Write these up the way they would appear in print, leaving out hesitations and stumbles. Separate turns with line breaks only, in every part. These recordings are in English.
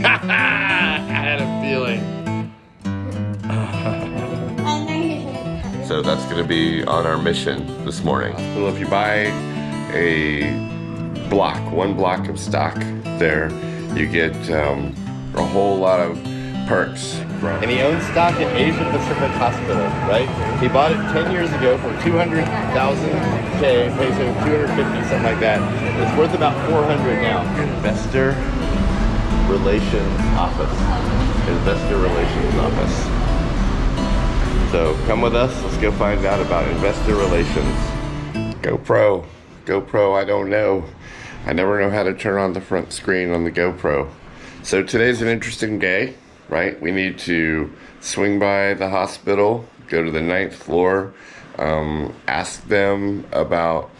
I had a feeling. So that's going to be on our mission this morning. So if you buy one block of stock there, you get a whole lot of perks. And he owns stock at Asia Pacific Hospital, right? He bought it 10 years ago for 200,000 K, pays him 250, something like that. It's worth about 400 now. Investor Relations Office. Investor Relations Office. So come with us, let's go find out about investor relations. GoPro, I don't know. I never know how to turn on the front screen on the GoPro. So today's an interesting day, right? We need to swing by the hospital, go to the 9th floor, ask them about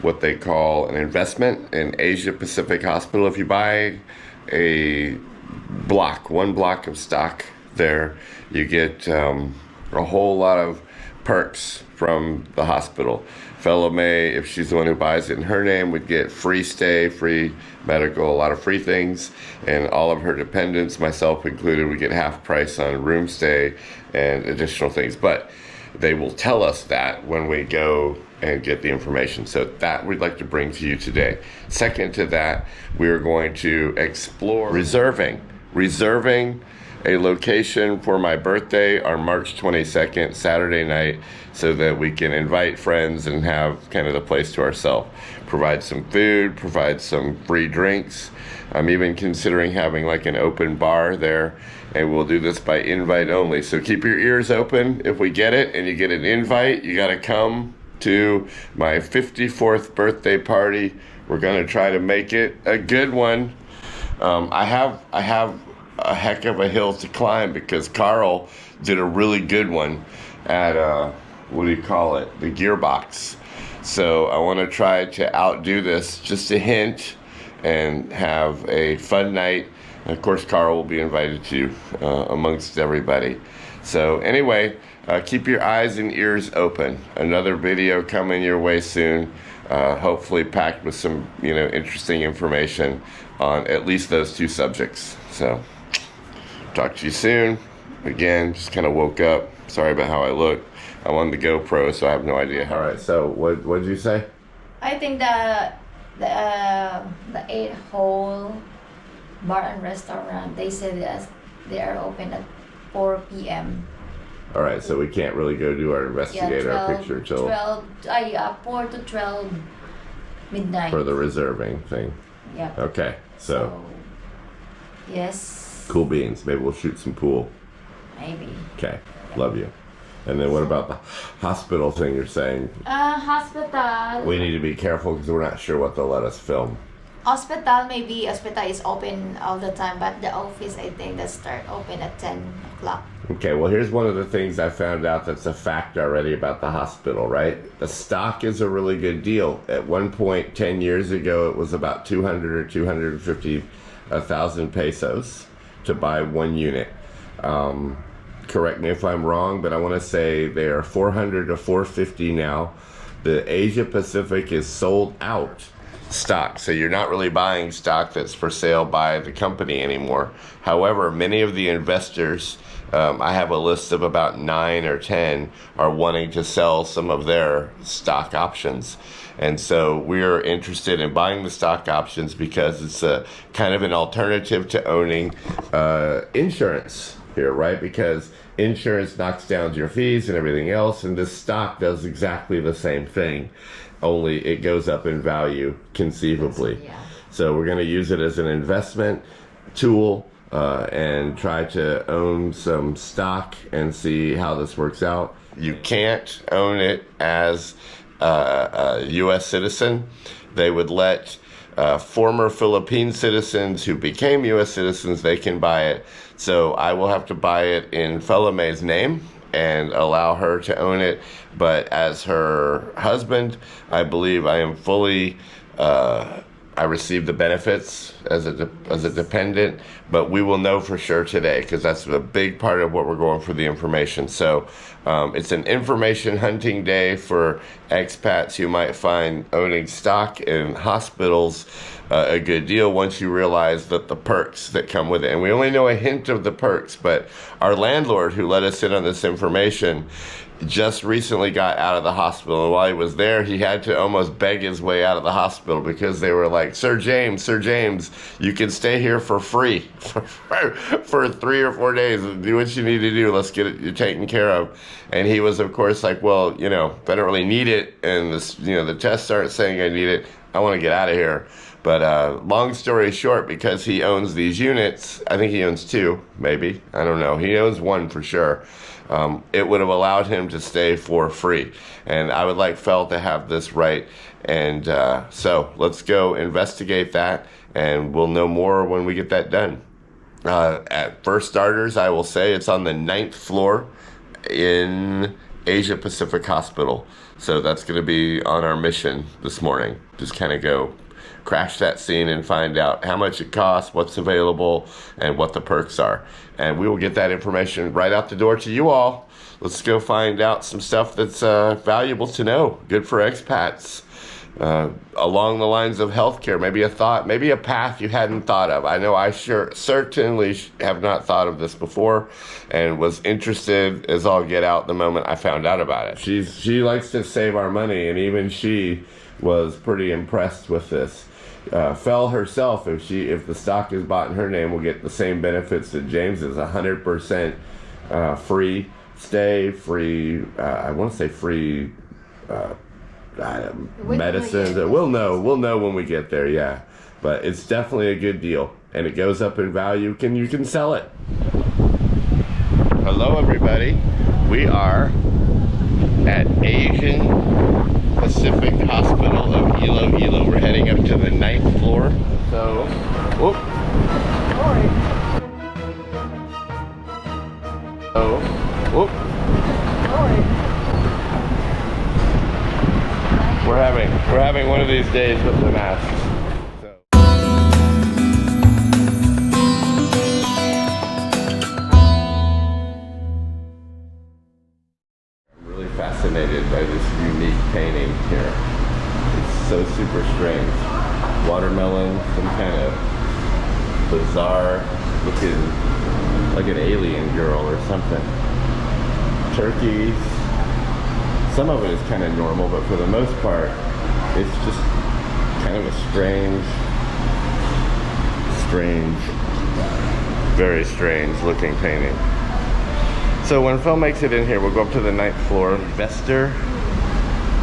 what they call an investment in Asia Pacific Hospital. If you buy one block of stock there, you get a whole lot of perks from the hospital. Fellow May, if she's the one who buys it in her name, would get free stay, free medical, a lot of free things, and all of her dependents, myself included, would get half price on room stay and additional things. But they will tell us that when we go and get the information. So that we'd like to bring to you today. Second to that, we are going to explore reserving a location for my birthday on March 22nd, Saturday night, so that we can invite friends and have kind of the place to ourselves. Provide some food, provide some free drinks. I'm even considering having like an open bar there, and we'll do this by invite only. So keep your ears open. If we get it and you get an invite, you gotta come to my 54th birthday party. We're gonna try to make it a good one. I have a heck of a hill to climb because Carl did a really good one at what do you call it, the Gearbox. So I want to try to outdo this, just a hint, and have a fun night. And of course Carl will be invited to amongst everybody. So anyway, keep your eyes and ears open. Another video coming your way soon, hopefully packed with some interesting information on at least those two subjects. So talk to you soon. Again, just kind of woke up. Sorry about how I look. I'm on the GoPro, so I have no idea. All right, so what did you say?
I think the 8-hole bar and restaurant, they said that they are open at 4 p.m.
All right, so we can't really go do our investigate our picture till
4 to 12 midnight.
For the reserving thing.
Yeah.
Okay, so
yes.
Cool beans. Maybe we'll shoot some pool.
Maybe.
Okay. Love you. And then what about the hospital thing you're saying?
Hospital.
We need to be careful because we're not sure what they'll let us film.
Hospital is open all the time, but the office, I think, that start open at 10 o'clock.
Okay, well here's one of the things I found out that's a fact already about the hospital, right? The stock is a really good deal. At one point, 10 years ago, it was about 200 or 250,000 pesos to buy one unit. Correct me if I'm wrong, but I want to say they are 400 to 450 now. The Asia Pacific is sold out stock, so you're not really buying stock that's for sale by the company anymore. However, many of the investors, I have a list of about 9 or 10, are wanting to sell some of their stock options. And so we're interested in buying the stock options because it's a kind of an alternative to owning insurance here, right? Because insurance knocks down your fees and everything else, and this stock does exactly the same thing, only it goes up in value conceivably.
Yeah.
So we're going to use it as an investment tool and try to own some stock and see how this works out. You can't own it as a U.S. citizen. They would let former Philippine citizens who became U.S. citizens, they can buy it. So I will have to buy it in Fellow May's name and allow her to own it. But as her husband, I believe I am fully I received the benefits as a dependent, but we will know for sure today because that's a big part of what we're going for the information. So it's an information hunting day for expats. You might find owning stock in hospitals a good deal once you realize that the perks that come with it. And we only know a hint of the perks, but our landlord who let us in on this information just recently got out of the hospital, and while he was there he had to almost beg his way out of the hospital because they were like, Sir James, you can stay here for free for 3 or 4 days, do what you need to do, let's get it taken care of. And he was of course like, well, I don't really need it, and this, the tests aren't saying I need it, I want to get out of here. But long story short, because he owns these units, I think he owns 2, maybe, I don't know, he owns 1 for sure. It would have allowed him to stay for free. And I would like Fel to have this right. And so let's go investigate that, and we'll know more when we get that done. At first starters, I will say it's on the 9th floor in Asia Pacific Hospital. So that's going to be on our mission this morning. Just kind of go crash that scene and find out how much it costs, what's available, and what the perks are. And we will get that information right out the door to you all. Let's go find out some stuff that's valuable to know, good for expats. Along the lines of healthcare, maybe a thought, maybe a path you hadn't thought of. I know I certainly have not thought of this before, and was interested as all get out the moment I found out about it. She likes to save our money, and even she was pretty impressed with this. Fel herself, if the stock is bought in her name, will get the same benefits that James is. 100% free stay, free. I want to say free medicine. We'll know when we get there. Yeah, but it's definitely a good deal, and it goes up in value. You can sell it. Hello, everybody. We are at Asian Pacific Hospital of Iloilo. We're heading up to the 9th floor. So, whoop. Sorry. So, whoop. Sorry. We're having one of these days with the masks. Fascinated by this unique painting here. It's so super strange. Watermelon, some kind of bizarre looking, like an alien girl or something. Turkeys. Some of it is kind of normal, but for the most part, it's just kind of a very strange looking painting. So when Fel makes it in here, we'll go up to the 9th floor, Investor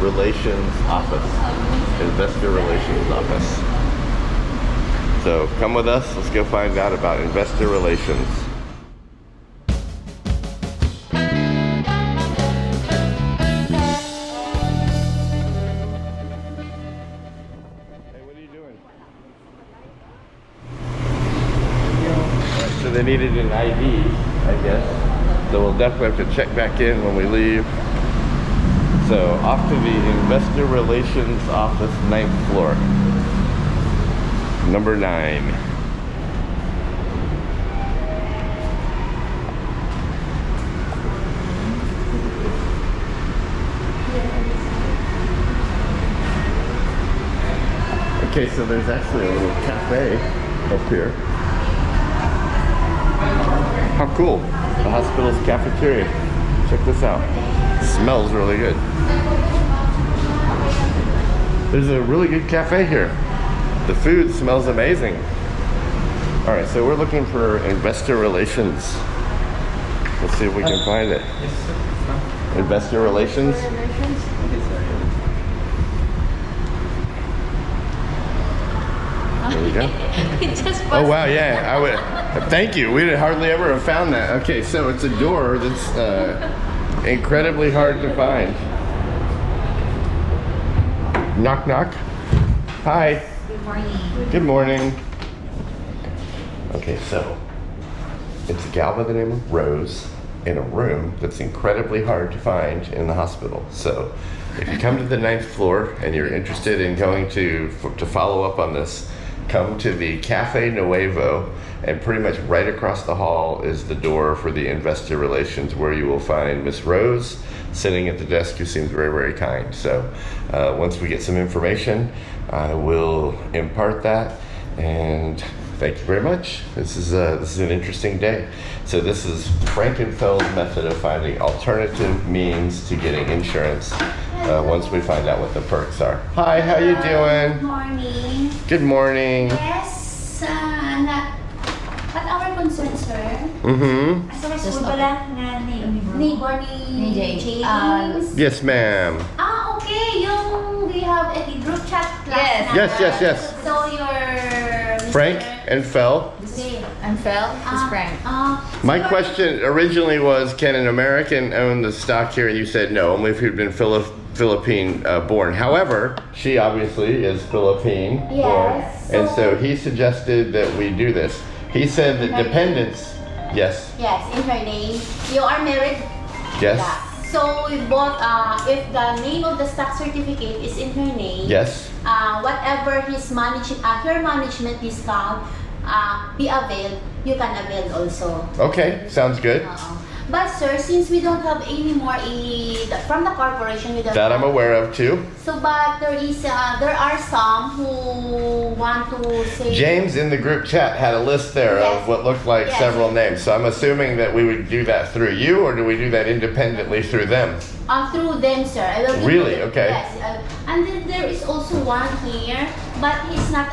Relations Office. So come with us, let's go find out about investor relations. Hey, what are you doing? So they needed an ID, I guess. So we'll definitely have to check back in when we leave. So off to the Investor Relations Office, 9th floor. Number 9. Okay, so there's actually a little cafe up here. How cool. The hospital's cafeteria. Check this out. It smells really good. There's a really good cafe here. The food smells amazing. All right, so we're looking for investor relations. Let's see if we can find it. Investor relations? There we go. Oh wow, yeah, I would. Thank you. We'd hardly ever have found that. Okay, so it's a door that's incredibly hard to find. Knock, knock. Hi.
Good morning.
Good morning. Okay, so it's a gal by the name of Rose in a room that's incredibly hard to find in the hospital. So if you come to the 9th floor and you're interested in going to follow up on this, come to the Cafe Nuevo, and pretty much right across the hall is the door for the investor relations, where you will find Miss Rose sitting at the desk, who seems very, very kind. So once we get some information, I will impart that. And thank you very much. This is an interesting day. So this is Frankenfeld's method of finding alternative means to getting insurance. Once we find out what the perks are. Hi, how you doing?
Good morning.
Good morning.
Yes, what our concern, sir?
Mm-hmm.
As a school pala na neighbor ni James.
Yes, ma'am.
Okay. We have a group chat class.
Yes.
So your
Frank and Fel.
And Fel is Frank.
My question originally was, can an American own the stock here? And you said no, only if you'd been Philippine born. However, she obviously is Philippine born.
Yes,
And
so-
so he suggested that we do this. He said that dependents, yes,
Yes, in her name. You are married?
yes,
Yeah. So we bought, if the name of the stock certificate is in her name,
yes.
whatever her management discount be availed, you can avail also.
Okay, sounds good.
But sir, since we don't have any more from the corporation, we don't
That I'm
have-
aware of too.
So, but there are some who want to say
James in the group chat had a list there of
Yes.
what looked like
Yes.
several names. So I'm assuming that we would do that through you, or do we do that independently through them?
through them, sir. I will give
Really?
you-
Okay.
Yes, and then there is also one here, but he's not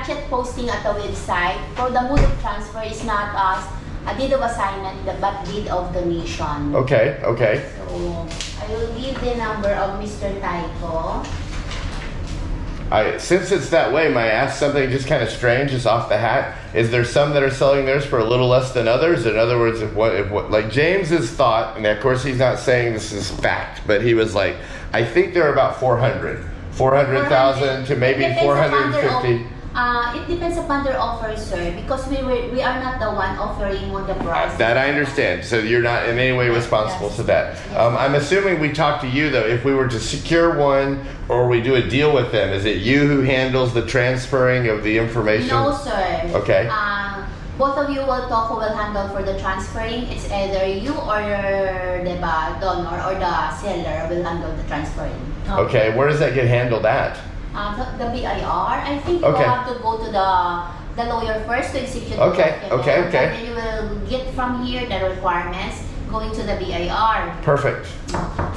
yet posting at the website. For the mode of transfer is not a deed of assignment, but deed of donation.
Okay.
So I will give the number of Mr. Taiko.
Since it's that way, may I ask something just kind of strange, just off the hat? Is there some that are selling theirs for a little less than others? In other words, if like James's thought, and of course he's not saying this is fact, but he was like, I think there are about 400,000 to maybe
It depends upon their
450.
It depends upon their offer, sir, because we are not the one offering on the price.
That I understand. So you're not in any way responsible
Yes.
to that. I'm assuming we talked to you though. If we were to secure one or we do a deal with them, is it you who handles the transferring of the information?
No, sir.
Okay.
Both of you will handle for the transferring. It's either you or the donor or the seller will handle the transferring.
Okay. Where does that get handled at?
The BIR, I think you
Okay.
will have to go to the lawyer first to execute the
Okay,
document.
okay.
And then you will get from here the requirements going to the BIR.
Perfect.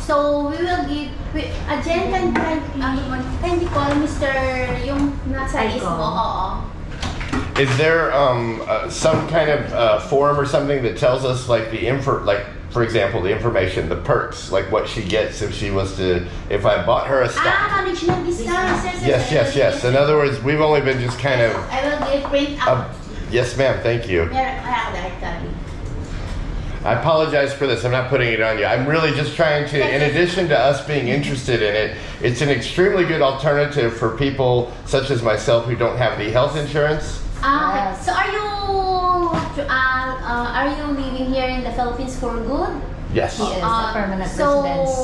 So we will give, Jen, can you call Mr. yung nasa list mo? Oo.
Is there some kind of form or something that tells us like for example, the information, the perks, like what she gets if she was to, if I bought her a stock?
Management discounts.
Yes. In other words, we've only been just kind of,
I will give print out.
yes ma'am, thank you. I apologize for this. I'm not putting it on you. I'm really just trying to, in addition to us being interested in it, it's an extremely good alternative for people such as myself who don't have the health insurance.
Yes.
So are you living here in the Philippines for good?
Yes.
He is a permanent
So
residence.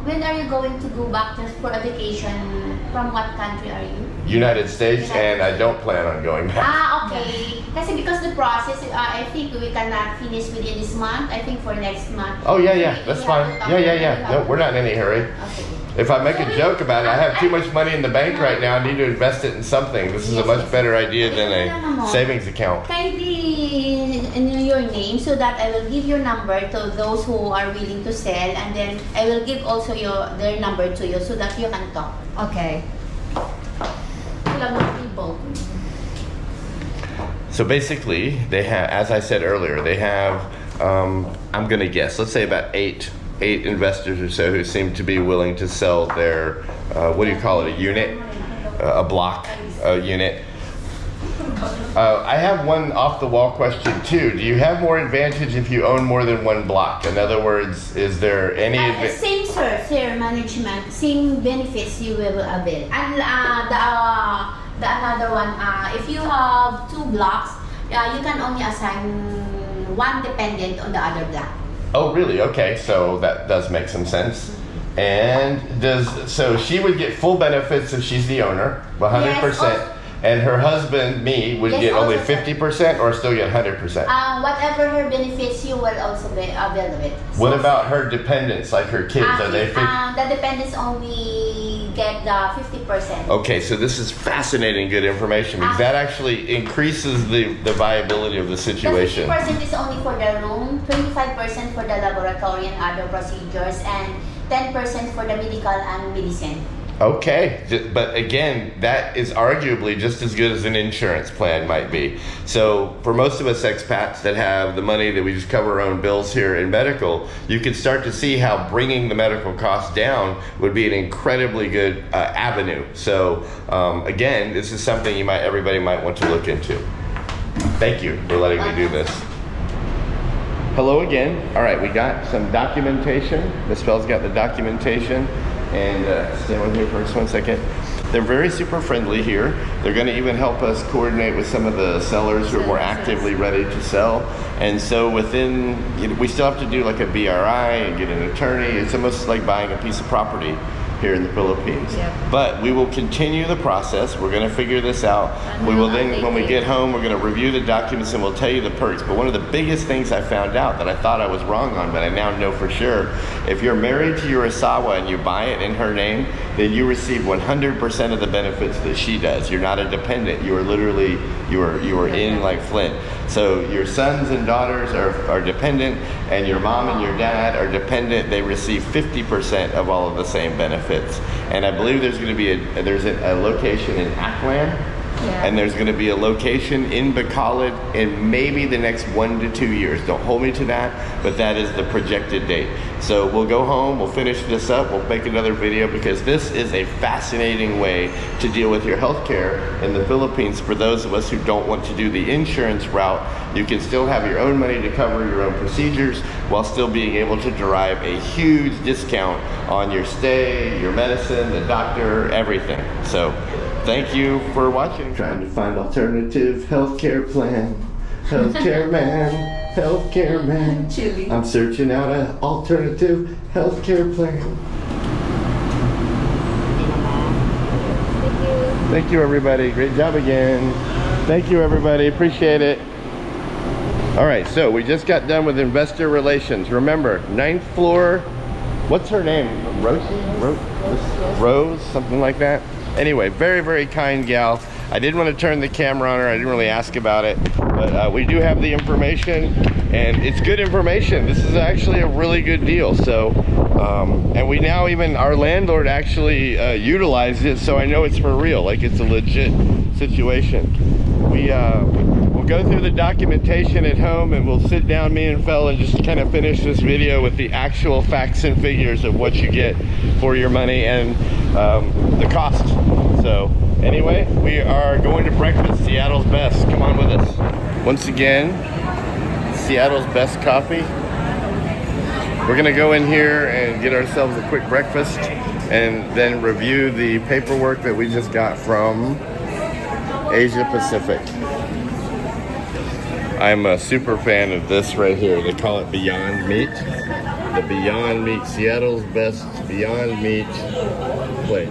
when are you going to go back just for a vacation? From what country are you?
United States, and I don't plan on going back.
Okay. Kasi because the process, I think we cannot finish within this month. I think for next month.
Oh yeah, that's fine. Yeah. No, we're not in any hurry.
Okay.
If I make a joke about it, I have too much money in the bank right now. I need to invest it in something. This is a much better idea than a savings account.
Kindly in your name so that I will give your number to those who are willing to sell, and then I will give also their number to you so that you can talk.
Okay.
People.
So basically, they have, as I said earlier, they have, I'm going to guess, let's say about eight investors or so who seem to be willing to sell their, what do you call it, a unit, a block, a unit. I have one off-the-wall question too. Do you have more advantage if you own more than one block? In other words, is there any advantage?
Same sir, management, same benefits you will avail. And the another one, if you have 2 blocks, you can only assign one dependent on the other block.
Oh, really? Okay, so that does make some sense. And so she would get full benefits if she's the owner, 100%.
Yes,
and her husband, me, would
Yes,
get only
also,
50% or still get 100%.
Whatever her benefits, you will also be avail of it.
What
So,
about her dependents, like her kids? Are they 50?
The dependents only get the 50%.
Okay, so this is fascinating, good information because that actually increases the viability of the
The
situation.
50% is only for the room, 25% for the laboratory and other procedures, and 10% for the medical and medicine.
Okay, but again, that is arguably just as good as an insurance plan might be. So for most of us expats that have the money that we just cover our own bills here in medical, you can start to see how bringing the medical costs down would be an incredibly good avenue. So again, this is something everybody might want to look into. Thank you for letting me do this. Hello again. All right, we got some documentation. Miss Fel's got the documentation. And stay on here for just 1 second. They're very super friendly here. They're going to even help us coordinate with some of the sellers who are more actively ready to sell. And so we still have to do like a BRI and get an attorney. It's almost like buying a piece of property here in the Philippines.
Yep.
But we will continue the process. We're going to figure this out. We will then, when we get home, we're going to review the documents and we'll tell you the perks. But one of the biggest things I found out that I thought I was wrong on, but I now know for sure, if you're married to your Asawa and you buy it in her name, then you receive 100% of the benefits that she does. You're not a dependent. You are literally, you are in like Flint. So your sons and daughters are dependent, and your mom and your dad are dependent. They receive 50% of all of the same benefits. And I believe there's going to be a location in Aklan, and there's going to be a location in Bacolod in maybe the next 1 to 2 years. Don't hold me to that, but that is the projected date. So we'll go home, we'll finish this up, we'll make another video because this is a fascinating way to deal with your health care in the Philippines. For those of us who don't want to do the insurance route, you can still have your own money to cover your own procedures while still being able to derive a huge discount on your stay, your medicine, the doctor, everything. So thank you for watching. Trying to find alternative healthcare plan. Healthcare man. Healthcare man.
Chili.
I'm searching out an alternative healthcare plan. Thank you, everybody. Great job again. Thank you, everybody. Appreciate it. All right, so we just got done with investor relations. Remember, 9th floor. What's her name? Rose, something like that. Anyway, very, very kind gal. I didn't want to turn the camera on her. I didn't really ask about it, but we do have the information, and it's good information. This is actually a really good deal. So, and we now even, our landlord actually utilized it, so I know it's for real. Like it's a legit situation. We'll go through the documentation at home, and we'll sit down, me and Fel, and just kind of finish this video with the actual facts and figures of what you get for your money and the cost. So anyway, we are going to breakfast, Seattle's best. Come on with us. Once again, Seattle's best coffee. We're gonna go in here and get ourselves a quick breakfast and then review the paperwork that we just got from Asia Pacific. I'm a super fan of this right here. They call it Beyond Meat. The Beyond Meat, Seattle's best Beyond Meat plate.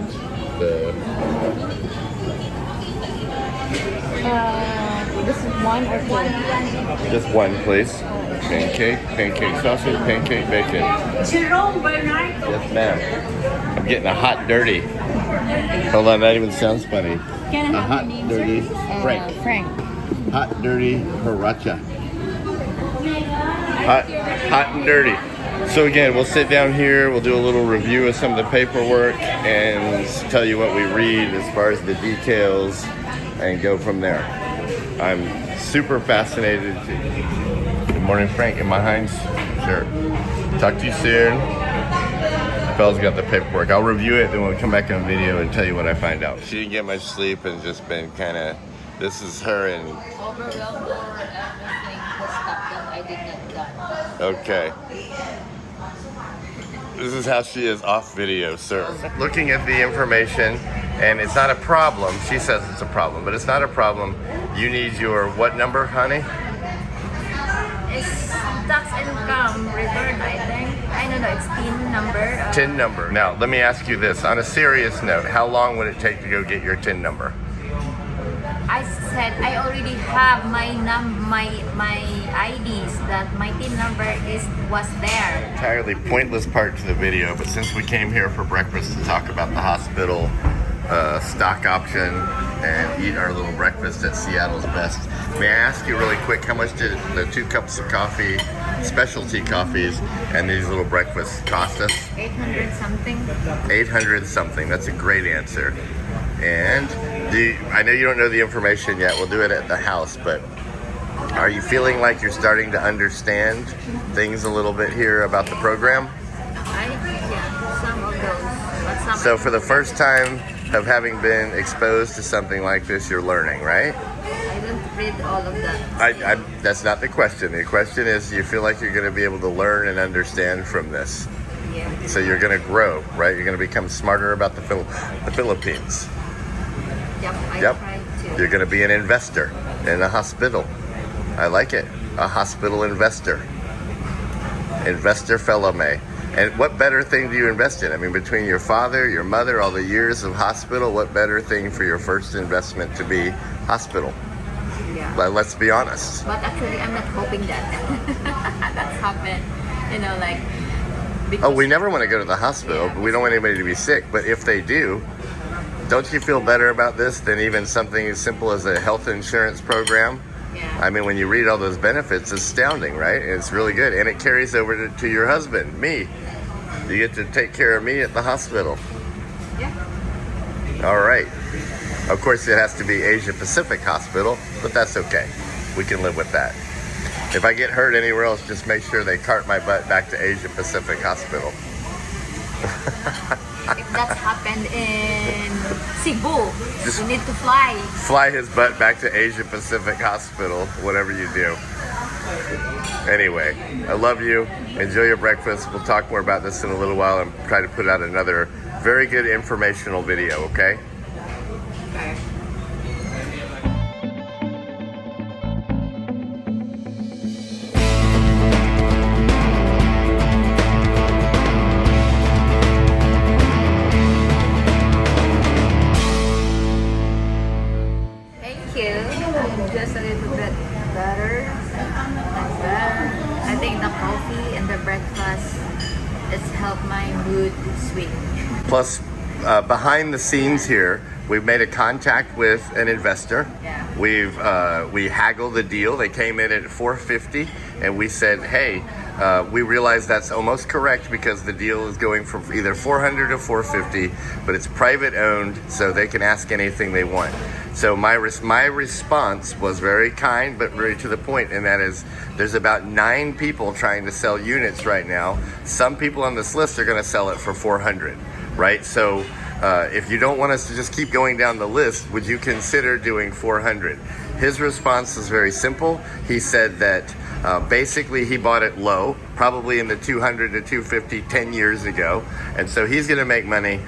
This is one or two?
Just one, please. Pancake, pancake sausage, pancake bacon.
Jerome Bernard.
Yes, ma'am. I'm getting a hot dirty. Hold on, that even sounds funny.
Can I
A
have
hot
your name,
dirty
sir?
Frank.
Frank.
Hot dirty Hiracha. Hot and dirty. So again, we'll sit down here, we'll do a little review of some of the paperwork and tell you what we read as far as the details and go from there. I'm super fascinated. Good morning, Frank, in my Heinz shirt. Talk to you soon. Fel's got the paperwork. I'll review it, then we'll come back on video and tell you what I find out. She didn't get much sleep and just been kind of, this is her and...
Overwhelmed or everything, the stuff that I did not done.
Okay. This is how she is off video, sir. Looking at the information, and it's not a problem. She says it's a problem, but it's not a problem. You need your what number, honey?
It's tax income return, I think. I don't know, it's TIN number.
TIN number. Now, let me ask you this. On a serious note, how long would it take to go get your TIN number?
I said I already have my IDs that my TIN number was there.
Entirely pointless part to the video, but since we came here for breakfast to talk about the hospital stock option and eat our little breakfast at Seattle's Best, may I ask you really quick, how much did the 2 cups of coffee, specialty coffees, and these little breakfasts cost us?
800 something.
800 something. That's a great answer. And I know you don't know the information yet. We'll do it at the house, but are you feeling like you're starting to understand things a little bit here about the program?
Yeah, some of those, but some.
So for the first time of having been exposed to something like this, you're learning, right?
I don't read all of that.
That's not the question. The question is, do you feel like you're going to be able to learn and understand from this?
Yeah.
So you're going to grow, right? You're going to become smarter about the Philippines.
Yep, I
Yep.
tried to.
You're going to be an investor in a hospital. I like it. A hospital investor. Investor Fel of The. And what better thing do you invest in? I mean, between your father, your mother, all the years of hospital, what better thing for your first investment to be hospital?
Yeah.
But let's be honest.
But actually, I'm not hoping that that's happened. You know, like.
Oh, we never want to go to the hospital, but we don't want anybody to be sick. But if they do, don't you feel better about this than even something as simple as a health insurance program?
Yeah.
I mean, when you read all those benefits, it's astounding, right? It's really good. And it carries over to your husband, me. You get to take care of me at the hospital.
Yeah.
All right. Of course, it has to be Asia Pacific Hospital, but that's okay. We can live with that. If I get hurt anywhere else, just make sure they cart my butt back to Asia Pacific Hospital.
If that's happened in Cebu,
Just-
you need to fly.
Fly his butt back to Asia Pacific Hospital, whatever you do. Anyway, I love you. Enjoy your breakfast. We'll talk more about this in a little while and try to put out another very good informational video, okay?
Okay. Thank you. Just a little bit better. Like that. I think the coffee and the breakfast has helped my mood swing.
Plus, behind the scenes here, we've made a contact with an investor.
Yeah.
We haggled the deal. They came in at $450, and we said, hey, we realize that's almost correct because the deal is going from either $400 to $450, but it's private owned, so they can ask anything they want. So my response was very kind, but very to the point, and that is, there's about 9 people trying to sell units right now. Some people on this list are going to sell it for $400, right? So if you don't want us to just keep going down the list, would you consider doing $400? His response was very simple. He said that basically he bought it low, probably in the $200 to $250 10 years ago, and so he's going to make money.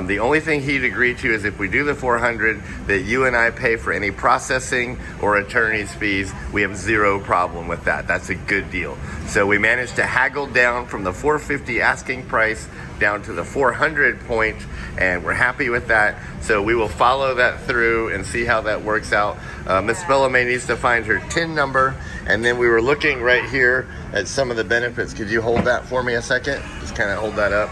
The only thing he'd agree to is if we do the $400, that you and I pay for any processing or attorney's fees. We have zero problem with that. That's a good deal. So we managed to haggle down from the $450 asking price down to the $400 point, and we're happy with that. So we will follow that through and see how that works out. Ms. Bellamy needs to find her TIN number, and then we were looking right here at some of the benefits. Could you hold that for me a second? Just kind of hold that up.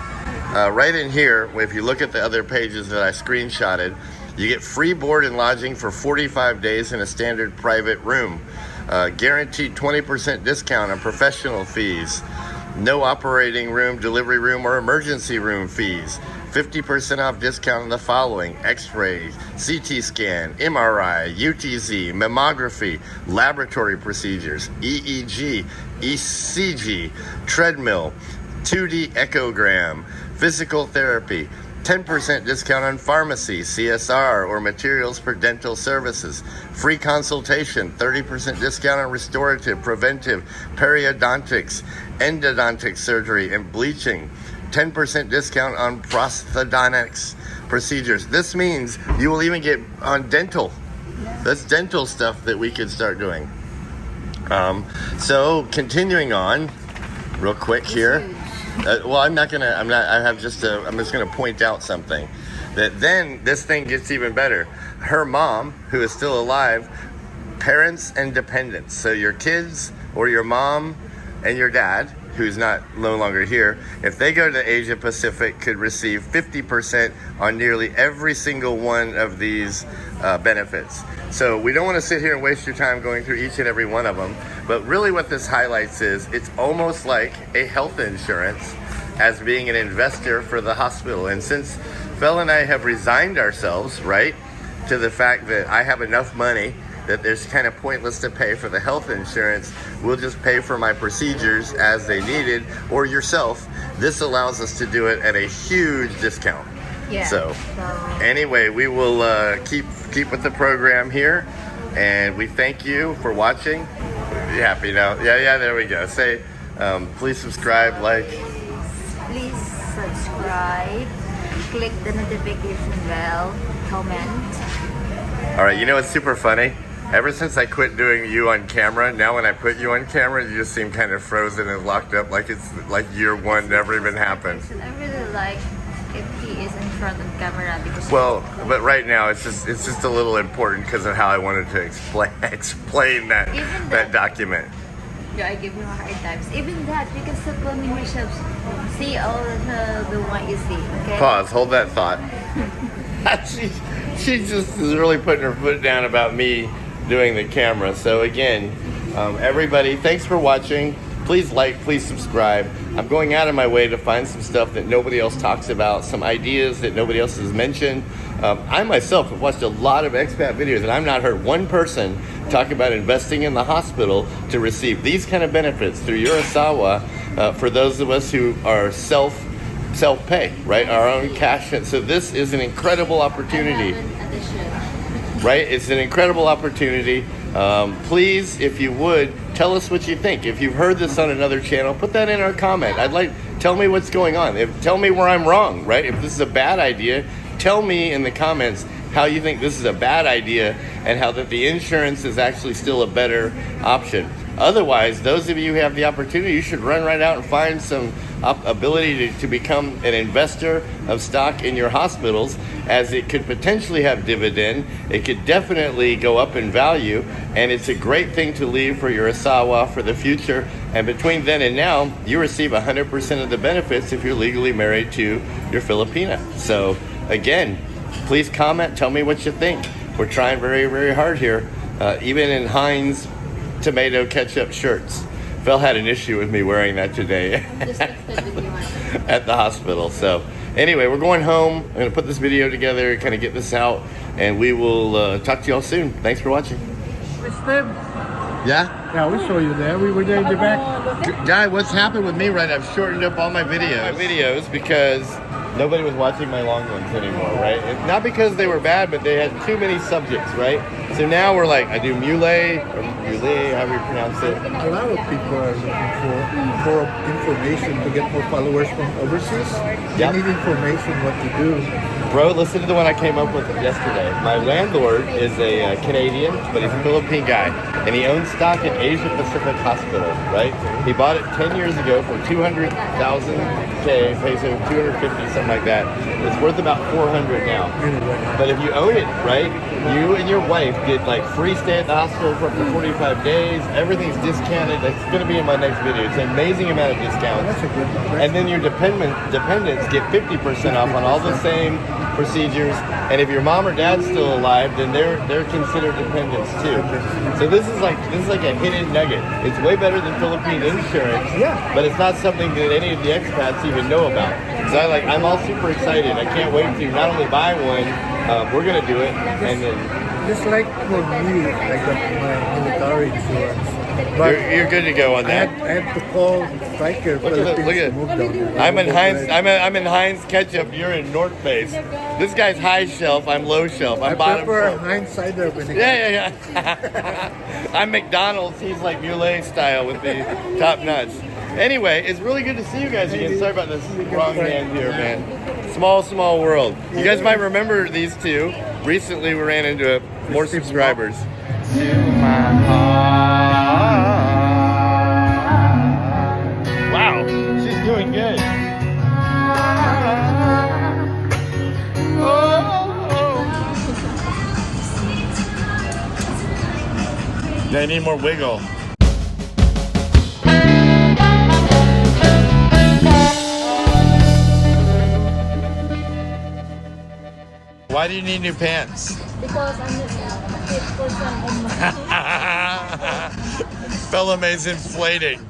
Right in here, if you look at the other pages that I screenshotted, you get free board and lodging for 45 days in a standard private room. Guaranteed 20% discount on professional fees. No operating room, delivery room, or emergency room fees. 50% off discount on the following: X-ray, CT scan, MRI, UTZ, mammography, laboratory procedures, EEG, ECG, treadmill, 2D echogram, physical therapy, 10% discount on pharmacy, CSR, or materials for dental services. Free consultation, 30% discount on restorative, preventive, periodontics, endodontic surgery, and bleaching. 10% discount on prosthodontics procedures. This means you will even get on dental. That's dental stuff that we could start doing. So continuing on, real quick here. Well, I'm just gonna point out something. That then this thing gets even better. Her mom, who is still alive, parents and dependents. So your kids or your mom and your dad, who's no longer here, if they go to Asia Pacific, could receive 50% on nearly every single one of these benefits. So we don't want to sit here and waste your time going through each and every one of them, but really what this highlights is it's almost like a health insurance as being an investor for the hospital. And since Fel and I have resigned ourselves, right, to the fact that I have enough money that there's kind of pointless to pay for the health insurance, we'll just pay for my procedures as they needed, or yourself. This allows us to do it at a huge discount.
Yeah.
So anyway, we will keep with the program here, and we thank you for watching. You happy now? Yeah, there we go. Say, please subscribe, like.
Please subscribe, click the notification bell, comment.
All right, you know what's super funny? Ever since I quit doing you on camera, now when I put you on camera, you just seem kind of frozen and locked up, like it's like year one never even happened.
I really like if he is in front of camera because
But right now it's just a little important because of how I wanted to explain that document.
yeah, I give you a hard times. Even that, you can still film yourself. See all the one you see. Okay.
Pause. Hold that thought. she just is really putting her foot down about me doing the camera. So again, everybody, thanks for watching. Please like, please subscribe. I'm going out of my way to find some stuff that nobody else talks about, some ideas that nobody else has mentioned. I myself have watched a lot of expat videos, and I've not heard one person talk about investing in the hospital to receive these kind of benefits through Urasawa for those of us who are self-pay, right? Our own cash. So this is an incredible opportunity. Right? It's an incredible opportunity. Please, if you would, tell us what you think. If you've heard this on another channel, put that in our comment. Tell me what's going on. Tell me where I'm wrong, right? If this is a bad idea, tell me in the comments how you think this is a bad idea and how that the insurance is actually still a better option. Otherwise, those of you who have the opportunity, you should run right out and find some ability to become an investor of stock in your hospitals, as it could potentially have dividend. It could definitely go up in value, and it's a great thing to leave for your Asawa for the future. And between then and now, you receive 100% of the benefits if you're legally married to your Filipina. So again, please comment, tell me what you think. We're trying very, very hard here, even in Heinz tomato ketchup shirts. Fel had an issue with me wearing that today at the hospital. So anyway, we're going home. I'm going to put this video together, kind of get this out, and we will talk to y'all soon. Thanks for watching.
Steve?
Yeah?
Yeah, we saw you there. We were there in the back.
Guy, what's happened with me, right? I've shortened up all my videos because nobody was watching my long ones anymore, right? Not because they were bad, but they had too many subjects, right? So now we're like, I do Muley, however you pronounce it.
A lot of people are looking for information to get more followers from overseas. They need information what to do.
Bro, listen to the one I came up with yesterday. My landlord is a Canadian, but he's a Philippine guy, and he owns stock in Asia Pacific Hospital, right? He bought it 10 years ago for 200,000 K, pays him 250, something like that. It's worth about 400 now. But if you own it, right, you and your wife get like free stay at the hospital for up to 45 days. Everything's discounted. That's going to be in my next video. It's an amazing amount of discounts.
That's a good one.
And then your dependents get 50% off on all the same procedures. And if your mom or dad's still alive, then they're considered dependents too. So this is like a hidden nugget. It's way better than Philippine insurance.
Yeah.
But it's not something that any of the expats even know about. So I'm all super excited. I can't wait to not only buy one, we're gonna do it, and then
Just like for me, I got my military insurance. But
you're good to go on that.
I had to call Striker Philippines to move down there.
I'm in Heinz ketchup. You're in North Face. This guy's high shelf. I'm low shelf. I'm
I
bottom
prefer
shelf.
Heinz cider vinegar.
Yeah. I'm McDonald's. He's like Muley style with the top nuts. Anyway, it's really good to see you guys again. Sorry about this wrong hand here, man. Small world. You guys might remember these two. Recently, we ran into more subscribers. To my heart.
They need more wiggle. Why do you need new pants?
Because I'm not fit for some
Felame's inflating.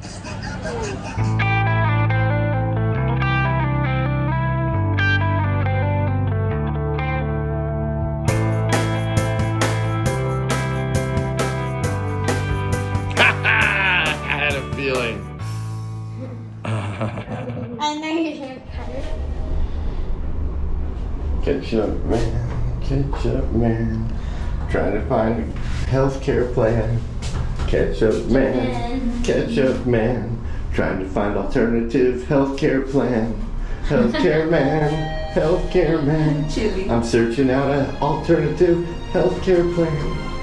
I had a feeling.
I know you should
Ketchup man, trying to find a healthcare plan. Ketchup man, trying to find alternative healthcare plan. Healthcare man, I'm searching out an alternative healthcare plan.